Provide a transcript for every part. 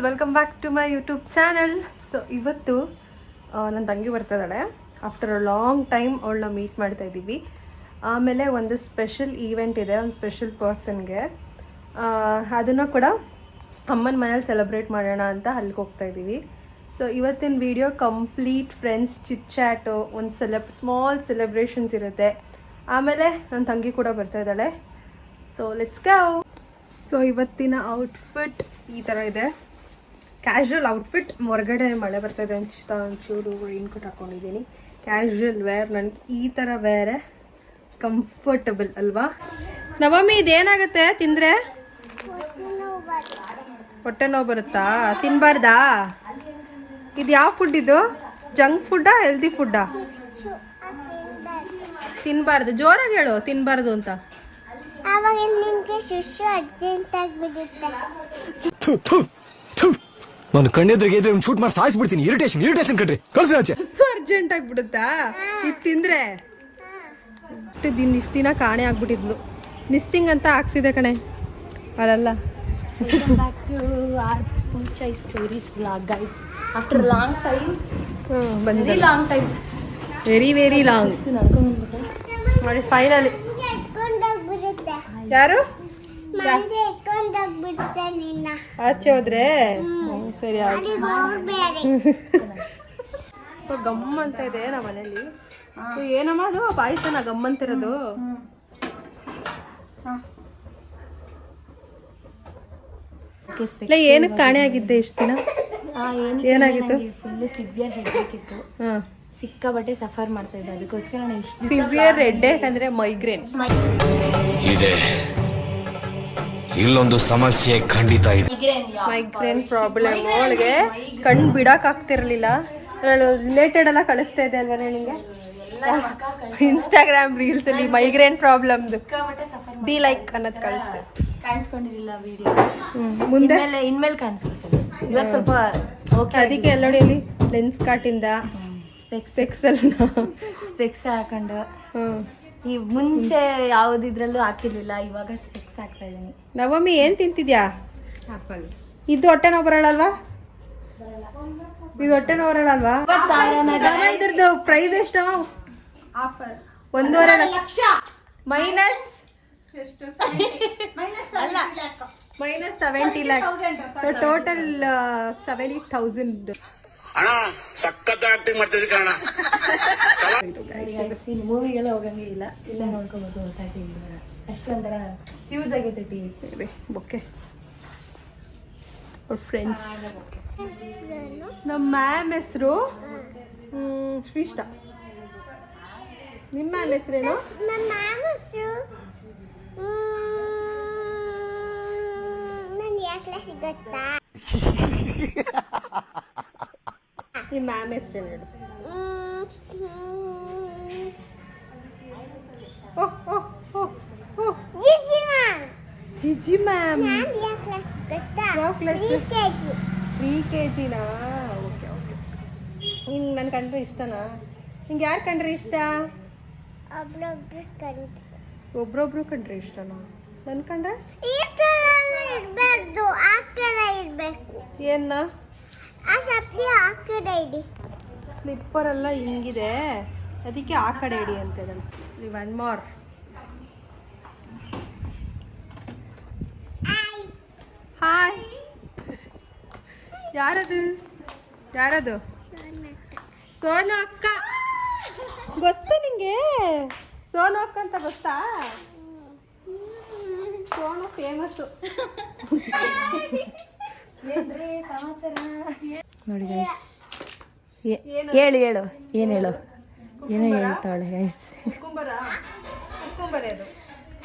Welcome back to my YouTube channel. So ಇವತ್ತು ನನ್ನ ತಂಗಿ ಬರ್ತಿದ್ದಾಳೆ. ಆಫ್ಟರ್ ಅ ಲಾಂಗ್ ಟೈಮ್ ಅವಳನ್ನ ಮೀಟ್ ಮಾಡ್ತಾ ಇದ್ದೀವಿ. ಆಮೇಲೆ ಒಂದು ಸ್ಪೆಷಲ್ ಈವೆಂಟ್ ಇದೆ, ಒಂದು ಸ್ಪೆಷಲ್ ಪರ್ಸನ್ಗೆ. ಅದನ್ನು ಕೂಡ ಅಮ್ಮನ ಮನೇಲಿ ಸೆಲೆಬ್ರೇಟ್ ಮಾಡೋಣ ಅಂತ ಅಲ್ಲಿಗೆ ಹೋಗ್ತಾ ಇದ್ದೀವಿ. ಸೊ ಇವತ್ತಿನ video complete friends chit chat, ಒಂದು ಸ್ಮಾಲ್ ಸೆಲೆಬ್ರೇಷನ್ಸ್ ಇರುತ್ತೆ. ಆಮೇಲೆ ನನ್ನ ತಂಗಿ ಕೂಡ ಬರ್ತಾ ಇದ್ದಾಳೆ. So let's go. ಸೊ ಇವತ್ತಿನ ಔಟ್ಫಿಟ್ ಈ ಥರ ಇದೆ, ಕ್ಯಾಶುವಲ್ ಔಟ್ಫಿಟ್. ಹೊರಗಡೆ ಮಳೆ ಬರ್ತಾಯಿದೆ ಅಂತ ಒಂಚೂರು ರೈನ್ ಕೋಟ್ ಹಾಕ್ಕೊಂಡಿದ್ದೀನಿ. ಕ್ಯಾಶುವಲ್ ವೇರ್, ನನಗೆ ಈ ಥರ ವೇರೆ ಕಂಫರ್ಟಬಲ್ ಅಲ್ವಾ. ನವಮಿ ಇದೇನಾಗುತ್ತೆ ತಿಂದರೆ? ಹೊಟ್ಟೆ ನೋವು ಬರುತ್ತಾ? ತಿನ್ನಬಾರ್ದಾ? ಇದು ಯಾವ ಫುಡ್? ಇದು ಜಂಕ್ ಫುಡ್ಡಾ ಹೆಲ್ದಿ ಫುಡ್ಡಾ? ತಿನ್ನಬಾರ್ದು. ಜೋರಾಗಿ ಹೇಳು ತಿನ್ನಬಾರ್ದು ಅಂತ. ನಾನು ಕಣ್ಣೆದ್ರಿಗೆ ಇದ್ರೆ ಶೂಟ್ ಮಾಡಿ ಸಾಯಿಸ್ಬಿಡ್ತೀನಿ. ಇರಿಟೇಷನ್ ಕಣ್ರಿ, ಕಳ್ಸಿ ಆಚೆ. ಅರ್ಜೆಂಟ್ ಆಗ್ಬಿಡುತ್ತಾ ಇದು ತಿಂದ್ರೆ? ಇಷ್ಟು ದಿನ ಕಾಣೆ ಆಗ್ಬಿಟ್ಟಿದ್ಲು, ಮಿಸ್ಸಿಂಗ್ ಅಂತ ಹಾಕ್ಸಿದೆ ಕಣೆ. ಅಲ್ಲ ವೆರಿ ಲಾಂಗ್ ನೋಡಿ ಫೈನಲಿ. ಯಾರು ಆಚೆ ಹೋದ್ರೆ ಸರಿ ಆಯ್ತು. ಗಮ್ ಅಂತ ಇದೆ ನಮ್ಮ ಮನೇಲಿ. ಏನಮ್ಮ ಅದು ಪಾಯಸನ ಗಮ್ ಅಂತಿರೋದು? ಏನಕ್ಕೆ ಕಾಣೆ ಆಗಿದ್ದೆ ಇಷ್ಟು ದಿನ? ಏನಾಗಿತ್ತು? ಫುಲ್ ಸಿವಿಯರ್ ಹೆಡ್ಏಕ್ ಇತ್ತು. ಸಿಕ್ಕಾಬಟ್ಟೆ ಸಫರ್ ಮಾಡ್ತಾ ಇದ್ದೆ. ಅದಕ್ಕೋಸ್ಕರ ನಾನು ಇಷ್ಟು ಸಿವಿಯರ್ ಹೆಡ್ಏಕ್ ಅಂದ್ರೆ ಮೈಗ್ರೇನ್ ಇದೆ. ಇಲ್ಲೊಂದು ಸಮಸ್ಯೆ ಖಂಡಿತ ಇದೆ. Migraine problem. ಅವಳಿಗೆ ಕಣ್ಣು ಬಿಡಕ್ ಆಗ್ತಿರ್ಲಿಲ್ಲ. ರಿಲೇಟೆಡ್ ಎಲ್ಲ ಕಳಿಸ್ತಾ ಇದೆ ಅಲ್ವಾ ನಿನಗೆ ಇನ್ಸ್ಟಾಗ್ರಾಮ್ ರೀಲ್ಸ್ ಅಲ್ಲಿ? ಮೈಗ್ರೇನ್ ಪ್ರಾಬ್ಲಮ್ದು ಬಿ ಲೈಕ್ ಅನ್ನೋದು ಕಳಿಸ್ತೆ. ಕಾಣಿಸ್ಕೊಂಡಿರಲಿಲ್ಲ ವಿಡಿಯೋ. ಮುಂದೆ ಇನ್ಮೇಲೆ ಕಾಣಿಸ್ಕೊಳ್ತೇನೆ. ಇವಾಗ ಸ್ವಲ್ಪ ಓಕೆ. ಅದಕ್ಕೆ ಎಲ್ಲ ನೋಡಿ ಅಲ್ಲಿ ಲೆನ್ಸ್ ಕಾಟಿಂದ ಸ್ಪೆಕ್ಸ್ ಹಾಕೊಂಡು ಈ ಮುಂಚೆ ಯಾವ್ದಿದ್ರಲ್ಲೂ ಹಾಕಿರ್ಲಿಲ್ಲ, ಇವಾಗ ಸ್ಪೆಕ್ಸ್ ಹಾಕ್ತಾ ಇದೀನಿ. ನವಮಿ ಏನ್ ತಿಂತಿದ್ಯಾ? ಆಪಲ್. ಇದು ಹೊಟ್ಟೆ ನೋವು ಬರಲ್ಲಲ್ವಾ? ಇದು ಹೊಟ್ಟೆ ನೋವು ಬರಲ್ಲಲ್ವಾ? ಇದ್ರದ್ದು ಪ್ರೈಸ್ ಎಷ್ಟು? 1.5 ಲಕ್ಷ ಮೈನಸ್ ಎಷ್ಟು? Minus 70 lac. So total 70,000. ಮೂವಿಗೆಲ್ಲ ಹೋಗಂಗೆ ಇಲ್ಲ, ಇಲ್ಲ ನೋಡ್ಕೊಬೋದು. ಹೊಸ ಟಿವಿ ಅಷ್ಟೊಂಥರ ಯೂಸ್ ಆಗೈತೆ ಟಿವಿ. ಓಕೆ ಫ್ರೆಂಡ್ಸ್, ನಮ್ಮ ಮ್ಯಾಮ್ ಹೆಸರು ಶ್ರೀಷ್ಟ. ನಿಮ್ಮ ಮ್ಯಾಮ್ ಹೆಸರೇನು? ನಿಮ್ಮ ಮ್ಯಾಮ್ ಹೆಸರೇನು ಹೇಳು? GG ma'am. ಯಾವ ಕ್ಲಾಸ್? 3 kg. Okay okay. ನಿಂಗೆ ನನ್ನ ಕಂಡ್ರೆ ಇಷ್ಟನಾ? ನಿಂಗೆ ಯಾರು ಕಂಡ್ರೆ ಇಷ್ಟ? ಒಬ್ರೊಬ್ರು ಕಂಡ್ರೆ ಇಷ್ಟನಾ? ನನ್ನ ಕಂಡ್ರೆ ಏನ? ಸ್ಲಿಪ್ಪರ್ ಎಲ್ಲ ಹಿಂಗಿದೆ, ಅದಕ್ಕೆ ಆ ಕಡೆ ಇಡಿ ಅಂತ ಇದ್ದಾಳೆ. One more. ಹಾಯ್. ಯಾರದು? ಸೋನು ಅಕ್ಕ. ಗೊತ್ತಾ ನಿಂಗೆ? ಸೋನು ಅಕ್ಕ ಅಂತ ಗೊತ್ತಾ? ಸೋನು ಫೇಮಸ್ಸು ನೋಡಿ ಗೈಸ್. ಹೇಳು ಏನು ಹೇಳ್ತಾವಳೆ ಗೈಸ್.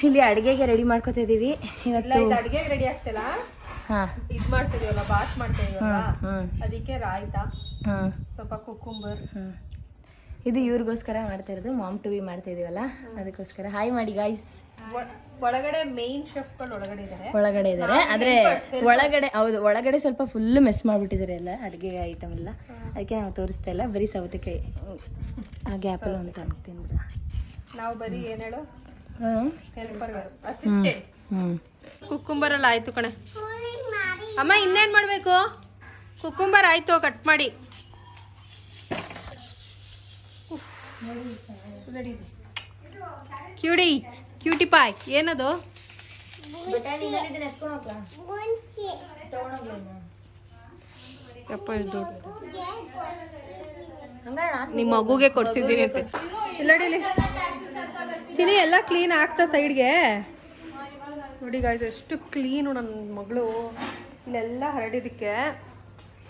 ಇಲ್ಲಿ ಅಡುಗೆಗೆ ರೆಡಿ ಮಾಡ್ಕೊತಾ ಇದೀವಿ ಇವತ್ತು. ಅಡುಗೆಗೆ ರೆಡಿ ಆಗ್ತಿಲ್ಲ, ಇದು ಮಾಡ್ತಿದೀವಲ್ಲ, ಬಾತ್ ಮಾಡ್ತಾ ಇದೀವಲ್ಲ, ಅದಕ್ಕೆ ರಾಯ್ತಾ, ಸ್ವಲ್ಪ ಕುಕ್ಕುಂಬರ್. ಇದು ಇವ್ರಿಗೋಸ್ಕರ ಮಾಡ್ತಾ ಇರೋದು, ಮಾಮ್ ಟು ಬಿ ಮಾಡ್ತಾ ಇದೀವಲ್ಲ ಅದಕ್ಕೋಸ್ಕರ. ಹಾಯ್ ಮಾಡಿ ಗಾಯ್ಸ್. ಒಳಗಡೆ ಮೇನ್ ಶೆಫ್ಗಳು ಒಳಗಡೆ ಇದ್ದಾರೆ. ಆದ್ರೆ ಒಳಗಡೆ ಸ್ವಲ್ಪ ಫುಲ್ ಮೆಸ್ ಮಾಡ್ಬಿಟ್ಟಿದ್ದಾರೆ ಎಲ್ಲ ಅಡುಗೆ ಐಟಮ್ ಎಲ್ಲ. ಅದಕ್ಕೆ ನಾವು ತೋರಿಸ್ತಾ ಇಲ್ಲ, ಬರೀ ಸೌತೆಕಾಯಿ ಹಾಗೆ ಆ್ಯಪಲ್ ಅಂತ ತಿಂದ್ಬಿಡ. ನಾವು ಬರೀ ಏನು ಹೇಳು ಹೆಲ್ಪರ್ಗಳು, ಅಸಿಸ್ಟೆಂಟ್ಸ್. ಕುಕ್ಕುಂಬರ್ ಎಲ್ಲ ಆಯ್ತು ಕಣೆ. ಅಮ್ಮ ಇನ್ನೇನ್ ಮಾಡ್ಬೇಕು? ಕುಕುಂಬರ್ ಆಯ್ತು ಕಟ್ ಮಾಡಿ. ಕ್ಯೂಟಿ ಪಾಯ್ ಏನದು? ನಿಮ್ಮ ಮಗುಗೆ ಕೊಡ್ತಿದ್ದೀನಿ ಅಂತ. ಇಲ್ಲಡಿಲಿ ಚಿನಿ ಎಲ್ಲ ಕ್ಲೀನ್ ಆಗ್ತಾ ಸೈಡ್ಗೆ ನೋಡಿ ಗಾಯ್ಸ್, ಎಷ್ಟು ಕ್ಲೀನು ನನ್ನ ಮಗಳು. ಇಲ್ಲೆಲ್ಲ ಹರಡಿದಕ್ಕೆ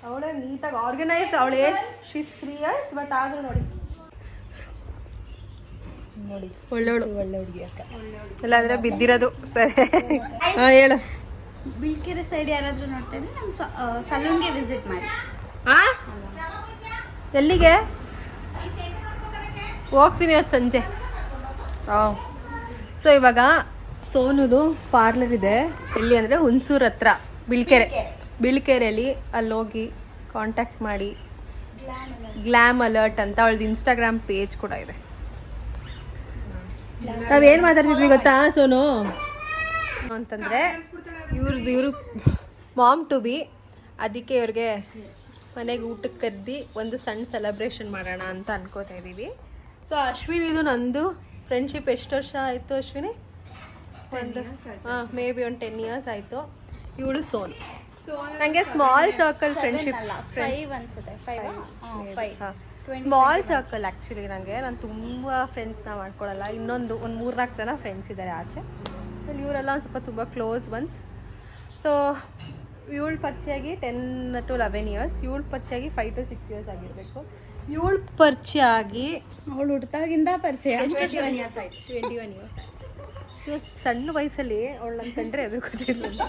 ಅವಳೇ ನೀಟಾಗಿ ಆರ್ಗನೈಸ್. ಅವಳ ಏಜ್ ಶೀಸ್ 3 years, ಬಟ್ ಆದ್ರೂ ನೋಡಿ ನೋಡಿ ಒಳ್ಳೆವಳು, ಒಳ್ಳೆ ಹುಡುಗಿ ಅಕ್ಕ. ಇಲ್ಲಾಂದ್ರೆ ಬಿದ್ದಿರೋದು. ಸರಿ ಹೇಳು. ಬಿಳ್ಕೆರೆ ಸೈಡ್ ಯಾರಾದ್ರೂ ನೋಡ್ತಾ ಇದ್ರೆ ನಮ್ಮ ಸಲೂನ್ಗೆ ವಿಸಿಟ್ ಮಾಡಿ. ಎಲ್ಲಿಗೆ ಹೋಗ್ತೀನಿ ಇವತ್ತು ಸಂಜೆ. ಸೊ ಇವಾಗ ಸೋನುದು ಪಾರ್ಲರ್ ಇದೆ. ಎಲ್ಲಿ ಅಂದರೆ ಹುಣಸೂರು ಹತ್ರ ಬಿಳ್ಕೆರೆಯಲ್ಲಿ. ಅಲ್ಲಿ ಹೋಗಿ ಕಾಂಟ್ಯಾಕ್ಟ್ ಮಾಡಿ. ಗ್ಲಾಮ್ ಅಲರ್ಟ್ ಅಂತ ಅವಳದು ಇನ್ಸ್ಟಾಗ್ರಾಮ್ ಪೇಜ್ ಕೂಡ ಇದೆ. ನಾವೇನು ಮಾತಾಡ್ತಿದ್ವಿ ಗೊತ್ತಾ ಸೋನು ಅಂತಂದರೆ, ಇವರು ಮಾಮ್ ಟು ಬಿ. ಅದಕ್ಕೆ ಇವ್ರಿಗೆ ಮನೆಗೆ ಊಟಕ್ಕೆ ಕರೆದಿ ಒಂದು ಸಣ್ಣ ಸೆಲೆಬ್ರೇಷನ್ ಮಾಡೋಣ ಅಂತ ಅನ್ಕೋತಾ ಇದ್ದೀವಿ. ಸೊ ಅಶ್ವಿನಿ ಇದು ನಂದು ಫ್ರೆಂಡ್ಶಿಪ್ ಎಷ್ಟು ವರ್ಷ ಆಯಿತು ಅಶ್ವಿನಿ? ಮೇ ಬಿ ಒಂದು 10 years ಆಯಿತು. ಇವಳು ಸೋನು. ನನಗೆ small circle friendship, small circle actually. ನಾನು ತುಂಬ ಫ್ರೆಂಡ್ಸ್ನ ಮಾಡ್ಕೊಳ್ಳಲ್ಲ. ಒಂದು 3-4 ಜನ ಫ್ರೆಂಡ್ಸ್ ಇದ್ದಾರೆ ಆಚೆ. ಇವರೆಲ್ಲ ಒಂದು ಸ್ವಲ್ಪ ತುಂಬ ಕ್ಲೋಸ್ ಒನ್ಸ್. ಸೊ ಇವಳು ಪರಿಚಯಾಗಿ 10 to 11 years, ಇವಳು ಪರಿಚಯಾಗಿ 5 to 6 years ಆಗಿರಬೇಕು. ಇವಳು ಪರಿಚಯ ಆಗಿ ಅವಳು ಹುಡ್ತಾಗಿಂದ ಪರಿಚಯ 21 years ಆಯ್ತು. 21 years. ಸಣ್ಣ ವಯಸ್ಸಲ್ಲಿ ಅವಳು ನನ್ನ ಕಂಡ್ರೆ ಎದುರ್ಕೊತಿರ್ಲಿಲ್ಲ.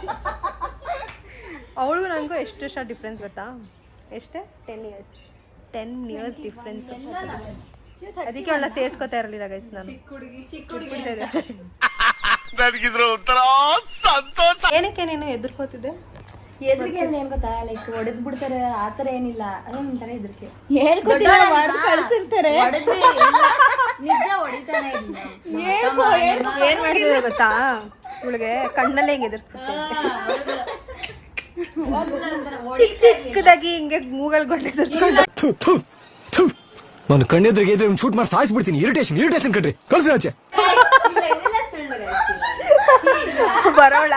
ಅವಳಿಗೂ ನನಗೂ ಎಷ್ಟು ವರ್ಷ ಡಿಫ್ರೆನ್ಸ್ ಗೊತ್ತಾ? ಎಷ್ಟೇ? 10 years ಡಿಫ್ರೆನ್ಸ್. ಅದಕ್ಕೆ ಅವಳನ್ನ ಸೇರ್ಸ್ಕೊತಾ ಇರಲಿಲ್ಲ ಗೈಸ್ ನಾನು. ಏನಕ್ಕೆ ನೀನು ಎದುರ್ಕೋತಿದ್ದೆ? ಎದ್ರಿಗೆ ಅಂದ್ರೆ ಏನ್ ಗೊತ್ತಾ, ಲೈಕ್ ಹೊಡೆದ್ ಬಿಡ್ತಾರೆ ಆತರ ಏನಿಲ್ಲ, ಅದೇ ಒಂಥರ ಹೆದರಿಕೆ. ಕಳ್ಸಿರ್ತಾರೆ. ನಿಜ ಹೊಡಿತಾನೆ ಇಲ್ಲ. ಏನ್ ಮಾಡಿದ್ರೆ ಗೊತ್ತಾ, ಇವಳಿಗೆ ಕಣ್ಣಲ್ಲೇ ಹಿಂಗೆ ಎದುರಿಸ್ಬಿಡ್ತೇನೆ. ಚಿಕ್ಕದಾಗಿ ಹಿಂಗೆ ಮೂಗಲ್ ಗೊಂಡೆ ನಾನು ಕಣ್ಣೆದ್ರಿಗೆ ಇದ್ರೆ ಶೂಟ್ ಮಾಡಿ ಸಾಯಿಸ್ಬಿಡ್ತೀನಿ. ಇರಿಟೇಷನ್ ಕಣ್ರಿ, ಕಳ್ಸಿ ಆಚೆ. ಬರೋಳ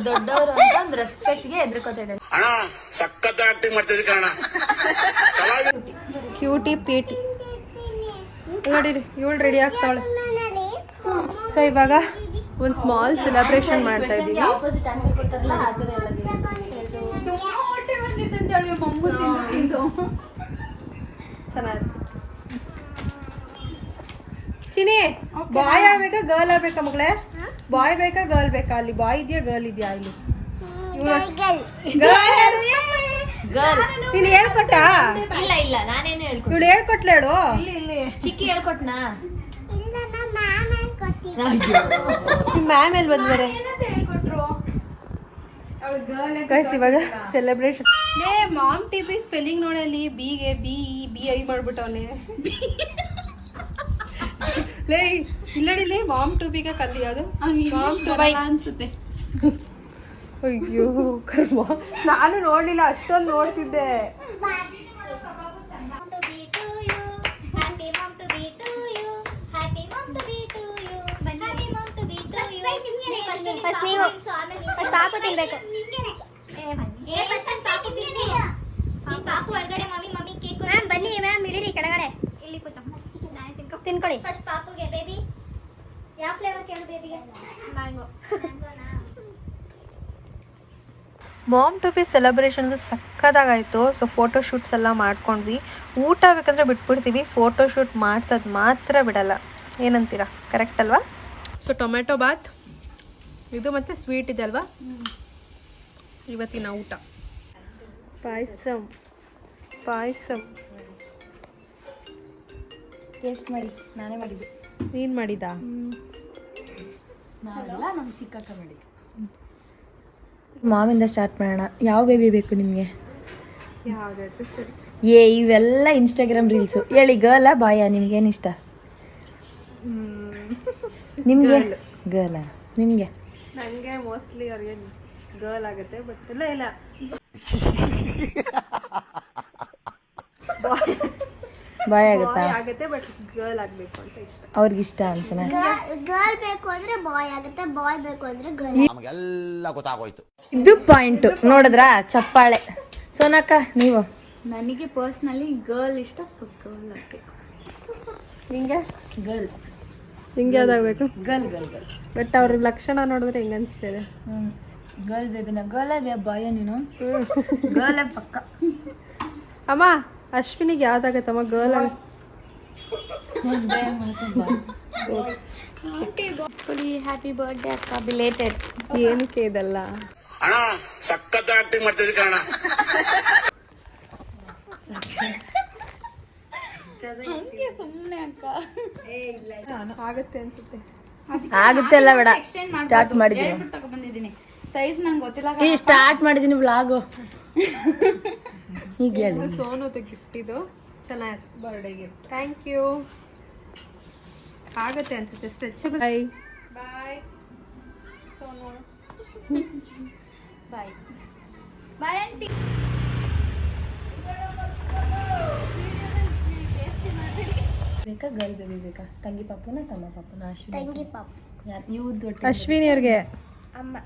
ದೊಡ್ಡವರು ಅಂತ ಒಂದು ರೆಸ್ಪೆಕ್ಟ್ಗೆ ಎದ್ರಕೋತಾ ಇದ್ದಾರೆ. ಕ್ಯೂಟಿ ಪೇಟಿ ನೋಡಿರಿ, ಇವಳು ರೆಡಿ ಆಗ್ತಾವಳೆ. ಸೊ ಇವಾಗ ಒಂದು ಸ್ಮಾಲ್ ಸೆಲೆಬ್ರೇಷನ್ ಮಾಡ್ತಾ ಇದ್ದೀವಿ. ಆಪೋಸಿಟ್ ಆನ್ಸರ್ ಕೊಡ್ತಾರಲ್ಲ ಆ ಥರ ಎಲ್ಲ ಚೆನ್ನಾಗಿ. ಚಿನಿ, ಬಾಯ್ ಆಗ್ಬೇಕಾ ಗರ್ಲ್ ಆಗ್ಬೇಕಾ ಮಗಳೇ? ಬಾಯ್ ಬೇಕಾ ಗರ್ಲ್ ಬೇಕಾ? ಅಲ್ಲಿ ಬಾಯ್ ಇದೆಯಾ ಗರ್ಲ್ ಇದೆಯಾ? ಇಲ್ಲಿ ಗರ್ಲ್. ನೀನು ಹೇಳ್ಕೊಟ್ಟಾ? ಇಲ್ಲ ನಾನೇನು ಹೇಳ್ಕೊಟ್ಟೆ. ಇವಳು ಹೇಳ್ಕೊಟ್ಲೆ ಹೇಳು. ಚಿಕ್ಕಿ ಹೇಳ್ಕೊಟ್ನಾ? ನಿಮ್ಮ ಮ್ಯಾಮ್ ಎಲ್ಲಿ ಬಂದಿದ್ದಾರೆ ಗೈಸ್? ಇವಾಗ ಸೆಲೆಬ್ರೇಷನ್. ಮಾಮ್ ಟಿಪಿ ಸ್ಪೆಲ್ಲಿಂಗ್ ನೋಡಲಿ. ಬಿಗೆ BI ಮಾಡ್ಬಿಟ್ಟವನೆ. ಲೇ ಇಲ್ಲಡಿಲಿ ಮಾಮ್ ಟು ಬಿಗೆ ಕಲ್ಲಿ ಅದು ಮಾಮ್ ಟು ಬೈ ಅನ್ಸುತ್ತೆ. ಅಯ್ಯೋ ಕರ್ಮ, ನಾನು ನೋಡ್ಲಿಲ್ಲ, ಅಷ್ಟೊಂದು ನೋಡ್ತಿದ್ದೆ. ಪಾಪು ತಿನ್ಬೇಕು. ಮ್ಯಾಮ್ ಬನ್ನಿ ಮ್ಯಾಮ್, ಇಡೀರಿ ಕೆಳಗಡೆ. ಇಲ್ಲಿ ತಿನ್ಕೊಳ್ಳಿ. ಫಸ್ಟ್ ಪಾಪುಗೆ. ಬೇಬಿ ಯಾವ ಫ್ಲೇವರ್ ಕೇಳು ಬೇಬಿಗೆ? ಮ್ಯಾಂಗೋ. ಮಾಮ್ ಟು ಬಿ ಸೆಲೆಬ್ರೇಷನ್ಗೆ ಸಕ್ಕದಾಗಾಯಿತು. ಸೊ ಫೋಟೋಶೂಟ್ಸ್ ಎಲ್ಲ ಮಾಡ್ಕೊಂಡ್ವಿ. ಊಟ ಬೇಕಂದ್ರೆ ಬಿಟ್ಬಿಡ್ತೀವಿ, ಫೋಟೋಶೂಟ್ ಮಾಡ್ಸೋದು ಮಾತ್ರ ಬಿಡಲ್ಲ. ಏನಂತೀರಾ? ಕರೆಕ್ಟ್ ಅಲ್ವಾ? ಸೊ ಟೊಮೆಟೊ ಬಾತ್ ಇದು ಮತ್ತು ಸ್ವೀಟ್ ಇದೆ ಅಲ್ವಾ ಇವತ್ತಿನ ಊಟ. ಪಾಯಸಂ ಟೇಸ್ಟ್ ಮಾಡಿ. ನಾನೇ ಮಾಡಿದ್ದೆ. ನೀನು ಮಾಡಿದ? ನಾವೆಲ್ಲ ನಮ್ಮ ಚಿಕ್ಕಕ್ಕ ಮಾಡಿದ್ದು. ಮಾಮಿಂದ ಸ್ಟಾರ್ಟ್ ಮಾಡೋಣ. ಯಾವ ಬೇಬಿ ಬೇಕು ನಿಮಗೆ? ಯಾವುದಾದ್ರೂ ಸರಿ. ಇವೆಲ್ಲ ಇನ್ಸ್ಟಾಗ್ರಾಮ್ ರೀಲ್ಸು. ಹೇಳಿ, ಗರ್ಲಾ ಬಾಯಾ? ನಿಮ್ಗೇನು ಇಷ್ಟ? ನಿಮಗೆ ಗರ್ಲಾ? ನಿಮಗೆ? ನನಗೆ ಮೋಸ್ಟ್ಲಿ ಅವ್ರಿಗೆ ಗರ್ಲ್ ಆಗುತ್ತೆ. ಬಟ್ ಇಲ್ಲ ಬಾಯ್ ಆಗುತ್ತಾ? ಆಗುತ್ತೆ, ಬಟ್ ಗರ್ಲ್ ಆಗ್ಬೇಕು ಅಂತ ಇಷ್ಟ. ಅವ್ರಿಗೆ ಇಷ್ಟ ಅಂತನಾ? ಗರ್ಲ್ ಬೇಕು ಅಂದ್ರೆ ಬಾಯ್ ಆಗುತ್ತೆ, ಬಾಯ್ ಬೇಕು ಅಂದ್ರೆ ಗರ್ಲ್. ನಮಗೆಲ್ಲ ಗೊತ್ತಾಗೋಯ್ತು. ಇದು ಪಾಯಿಂಟ್ ನೋಡಿದ್ರಾ? ಚಪ್ಪಾಳೆ. ಸೋನಕ್ಕ ನೀವು? ನನಗೆ ಪರ್ಸ್ನಲಿ ಗರ್ಲ್ ಇಷ್ಟ, ಸೊ ಗರ್ಲ್ ಆಗಬೇಕು. ನಿಂಗೆ ಗರ್ಲ್. ನಿಂಗೆ ಯಾವ್ದಾಗಬೇಕು? ಗರ್ಲ್. ಬಟ್ ಅವ್ರ ಲಕ್ಷಣ ನೋಡಿದ್ರೆ ಹೆಂಗ ಅನ್ಸ್ತಿದೆ? ಗರ್ಲ್ ಬೇಬಿನ ಗರ್ಲ್ ಬಾಯ ನೀನು? ಗರ್ಲ್ ಪಕ್ಕ. ಅಮ್ಮ ಅಶ್ವಿನಿಗೆ ಯಾವ್ದಾಗತ್ತಮ್ಮ ಗರ್ಲ್ ಆಗ? ಹ್ಯಾಪಿ ಬರ್ತ್ಡೇ ಅಕ್ಕ, ಬಿಲೇಟೆಡ್. ಏನಕ್ಕೆ ಇದೆಲ್ಲ? ಅಣ್ಣ ಸಖತ್ ಆಕ್ಟಿಂಗ್ ಮಾಡ್ತಿದ್ದೆ ಕಣ. ಸುಮ್ಮನೆ ಅಕ್ಕ. ಆಗತ್ತೆ ಅನ್ಸುತ್ತೆ. ಆಗುತ್ತೆ ಅಲ್ಲ ಬೇಡ, ಸ್ಟಾರ್ಟ್ ಮಾಡಿದ್ದೀನಿ. ಬಂದಿದ್ದೀನಿ ಸೈಜ್ ನಂಗೆ ಗೊತ್ತಿಲ್ಲ. ಈ ಸ್ಟಾರ್ಟ್ ಮಾಡಿದ್ದೀನಿ ವ್ಲಾಗು. ಹೀಗೆ ಹೇಳಿ. ಸೋನುದು ಗಿಫ್ಟ್ ಇದು, ಚೆನ್ನಾಗಿ ಬರ್ಡೇ ಗಿಫ್ಟ್. Thank you. ಆಗತ್ತೆ ಅನ್ಸುತ್ತೆ. Stretchable. Bye bye Sonu. Bye bye aunty. ಬೇಕಾ ಗರ್ಲ್ ಬೇಬಿ ಬೇಕಾ? ತಂಗಿ ಪಾಪುನ ತಮ್ಮ ಪಾಪುನ? ತಂಗಿ ಪಾಪ. ಅಶ್ವಿನಿ ಅವ್ರಿಗೆ ಅಮ್ಮ.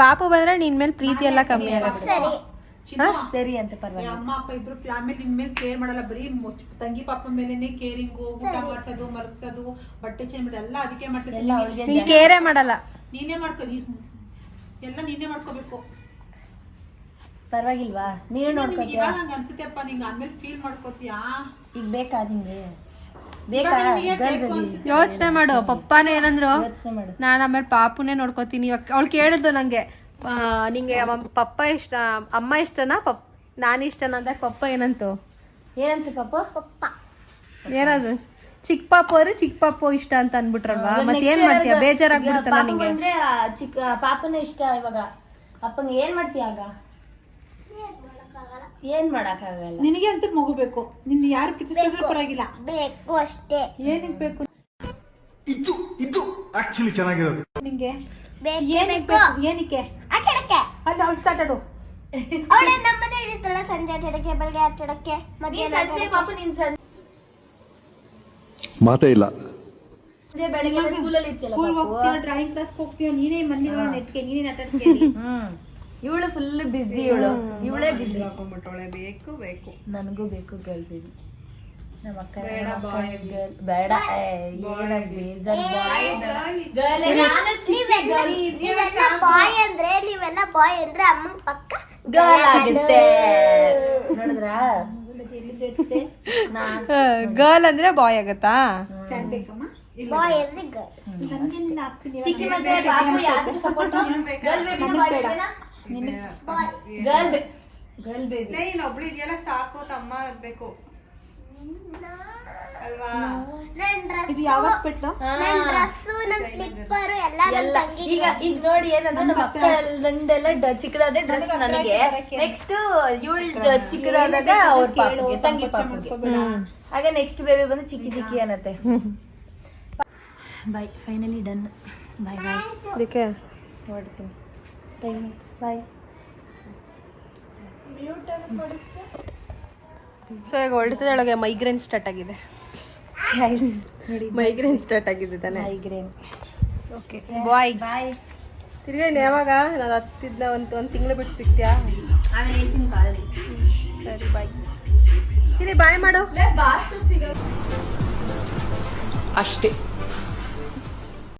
ಪಾಪು ಬಂದ್ರೆ ನಿನ್ ಮೇಲೆ ಪ್ರೀತಿ ಎಲ್ಲ ಕಮ್ಮಿ ಆಗುತ್ತೆ. ಸರಿ. ಸರಿ ಅಂತ ಪರವಾಗಿಲ್ಲ. ಅಮ್ಮ ಅಪ್ಪ ಇಬ್ರು ಫ್ಯಾಮಿಲಿ ನಿನ್ ಮೇಲೆ ಕೇರ್ ಮಾಡಲ್ಲ, ಬರೀ ತಂಗಿ ಪಾಪ ಮೇಲೆನೆ ಕೇರಿಂಗು, ಊಟ ಮಾಡ್ಸೋದು, ಮಲಗ್ಸೋದು, ಬಟ್ಟೆ ಚೇಂಜ್ ಎಲ್ಲ ಅದಕ್ಕೆ ಎಲ್ಲ ಮಾಡ್ತಿದ್ದೆ. ಅವ್ರಿಗೆ ನೀನ್ ಕೇರೇ ಮಾಡಲ್ಲ. ನೀನೇ ಮಾಡ್ಕೊ, ಎಲ್ಲ ನೀನೇ ಮಾಡ್ಕೋಬೇಕು. ಪರವಾಗಿಲ್ವಾ? ನೀನು ನೋಡ್ಕೊತೀಯ? ಇವಾಗ ಹಂಗ ಅನ್ಸುತ್ತೆಪ್ಪ, ನಿಂಗೆ ಆಮೇಲೆ ಫೀಲ್ ಮಾಡ್ಕೋತೀಯಾ? ಈಗ ಬೇಕಾ ನಿಂಗೆ? ಬೇಕಾ ಇವಾಗ ನಿನಗೆ ಗರ್ಲ್ ಬೇಕು ಬೇಬಿ? ಅನ್ಸುತ್ತೆ. ಯೋಚನೆ ಮಾಡು. ಪಪ್ಪಾನು ಏನಂದ್ರು, ಯೋಚನೆ ಮಾಡು. ನಾನು ಆಮೇಲೆ ಪಾಪುನೇ ನೋಡ್ಕೋತೀನಿ. ಅವಳು ಕೇಳಿದ್ದು ನಂಗೆ, ನಿಂಗೆ ಪಪ್ಪ ಇಷ್ಟ, ಅಮ್ಮ ಇಷ್ಟನಾ ನಾನು ಇಷ್ಟನಾ ಅಂದಾಗ ಪಪ್ಪ ಏನಂತು? ಏನಂತ ಪಾಪ? ಪಪ್ಪ. ಏನಾದ್ರು ಚಿಕ್ಕ ಪಾಪು ಅವ್ರು ಚಿಕ್ಕ ಪಾಪು ಇಷ್ಟ ಅಂತ ಅನ್ಬಿಟ್ರಲ್ವಾ? ಮತ್ತೆ ಏನ್ ಮಾಡ್ತೀಯ? ಬೇಜಾರಾಗ್ಬಿಡ್ತಲ್ಲ ನಿಂಗೆ. ಅಂದ್ರೆ ಚಿಕ್ಕ ಪಾಪನ ಇಷ್ಟ. ಇವಾಗ ಅಪ್ಪಂಗೆ ಏನ್ ಮಾಡ್ತೀಯ ಆಗ? ಏನ್ ಮಾಡಕ್ ಆಗಲ್ಲ. ನಿನಗೆ ಅಂತ ಮಗು ಬೇಕು. ನಿನ್ನ ಯಾರು ಕಿತ್ತಿಸಿದ್ರು ಪರವಾಗಿಲ್ಲ. ಬೇಕು ಅಷ್ಟೇ. ಏನಕ್ಕೆ ಬೇಕು ಇದು ಆಕ್ಚುಲಿ ಚೆನ್ನಾಗಿರೋದು. ನಿಂಗೆ? ಬೇಕು. ಏನಕ್ಕೆ? ಆಟಾಡಕ್ಕೆ. ಅಲ್ಲಿ ಅವ್ಳು ಸ್ಟಾರ್ಟ್ ಆಡು. ಅವಳು ನಮ್ಮನೆ ಇರ್ತಾಳೆ ಸಂಜೆ ಆಟಾಡಕ್ಕೆ, ಬೆಳಗ್ಗೆ ಆಟಾಡಕ್ಕೆ, ಮಧ್ಯಾಹ್ನ ಸಂಜೆ ಪಾಪ ನೀನ್ ಸಂಜೆ ಮಾತೇ ಇಲ್ಲ. ಬೆಳಗ್ಗೆ ಸ್ಕೂಲಲ್ಲಿ ಇರ್ತಿಯಲ್ಲ ಸ್ಕೂಲ್ ಪಾಪು. ಹೋಗ್ತೀಯ, ಡ್ರಾಯಿಂಗ್ ಕ್ಲಾಸ್ ಹೋಗ್ತೀಯ, ನೀನೇ ಮನೆ ನೆಟ್ಗೆ, ನೀನೇ ಆಟಾಡ್ತೀಯ. ಇವಳು ಫುಲ್ ಬಿಸಿ. ಇವಳೇ ಬಿಸಿ. ಹಾಕೊಂಡ್ಬಿಟ್ಟವಳೆ. ಬೇಕು ಬೇಕು ನನಗೂ ಬೇಕು ಗರ್ಲ್ ಬೇಬಿ. ನಮ್ಮ ಅಕ್ಕ ಗರ್ಲ್ ಬೇಡ. ಬೇಜಾರ್ ನೀವೆಲ್ಲ ಬಾಯ್ ಅಂದ್ರೆ ಅಮ್ಮ ಪಕ್ಕ ಗರ್ಲ್ ಆಗುತ್ತೆ. ನೋಡಿದ್ರಾ? ಗರ್ಲ್ ಅಂದ್ರೆ ಬಾಯ್ ಆಗತ್ತಾ? ಫ್ಯಾನ್ ಬೇಕಮ್ಮ? ಬಾಯ್ ಅಂದ್ರೆ ಗರ್ಲ್. ನನಗೆ ನಿನ್ನ ಹಾಕ್ತೀನಿ. ಚಿಕ್ಕಿ ಮತ್ತೆ ಪಾಪು ಯಾವ್ದು support? Girl baby girl baby. ಇನ್ನೊಬ್ಳು ಇದೆಯಲ್ಲ ಸಾಕು, ತಮ್ಮ ಬೇಕು ಅಲ್ವಾ? ನನ್ ಡ್ರೆಸ್, ಇದು ಯಾವಾಗ ಬಿಟ್ಟು? ನನ್ ಡ್ರೆಸ್ಸು, ನನ್ ಸ್ಲಿಪ್ಪರು ಎಲ್ಲ ನನ್ ಎಲ್ಲ ತಂಗಿಗೆ. ಈಗ ನೋಡಿ ಏನಂದ್ರೆ ನಮ್ಮ ಅಕ್ಕ ನಂದೆಲ್ಲ ಚಿಕ್ಕದಾದ ಡ್ರೆಸ್ ನನಗೆ. ನೆಕ್ಸ್ಟ್ ಇವಳು ಚಿಕ್ಕದಾದಾಗ ಅವ್ರ ಪಾಪುಗೆ, ತಂಗಿ ಪಾಪುಗೆ. ಆಗ ನೆಕ್ಸ್ಟ್ ಬೇಬಿ ಬಂದು ಚಿಕ್ಕಿ ಅನ್ನತ್ತೆ. ಬಾಯ್. Finally done. ಬಾಯ್ ಬಾಯ್. ಅದಕ್ಕೆ ಹೊಡ್ತೀನಿ. ಬಾಯ್. ಸೊ ಈಗ ಹೊರಡ್ತದೊಳಗೆ ಮೈಗ್ರೇನ್ ಸ್ಟಾರ್ಟ್ ಆಗಿದೆ. ಮೈಗ್ರೇನ್ ಸ್ಟಾರ್ಟ್ ಆಗಿದೆ ತಾನೆ? ಮೈಗ್ರೇನ್. Okay bye. ಬಾಯ್. ತಿರ್ಗಾ ಇನ್ನು ಯಾವಾಗ? ನಾನು ಹತ್ತಿದ್ನ ಒಂದು ತಿಂಗಳು ಬಿಟ್ಟು ಸಿಗ್ತೀಯಾ? ಆಮೇಲೆ ಹೇಳ್ತೀನಿ ಕಾಲಲ್ಲಿ. ಸರಿ ಬಾಯ್. ಸರಿ ಬಾಯ್ ಮಾಡು. ಅಷ್ಟೇ.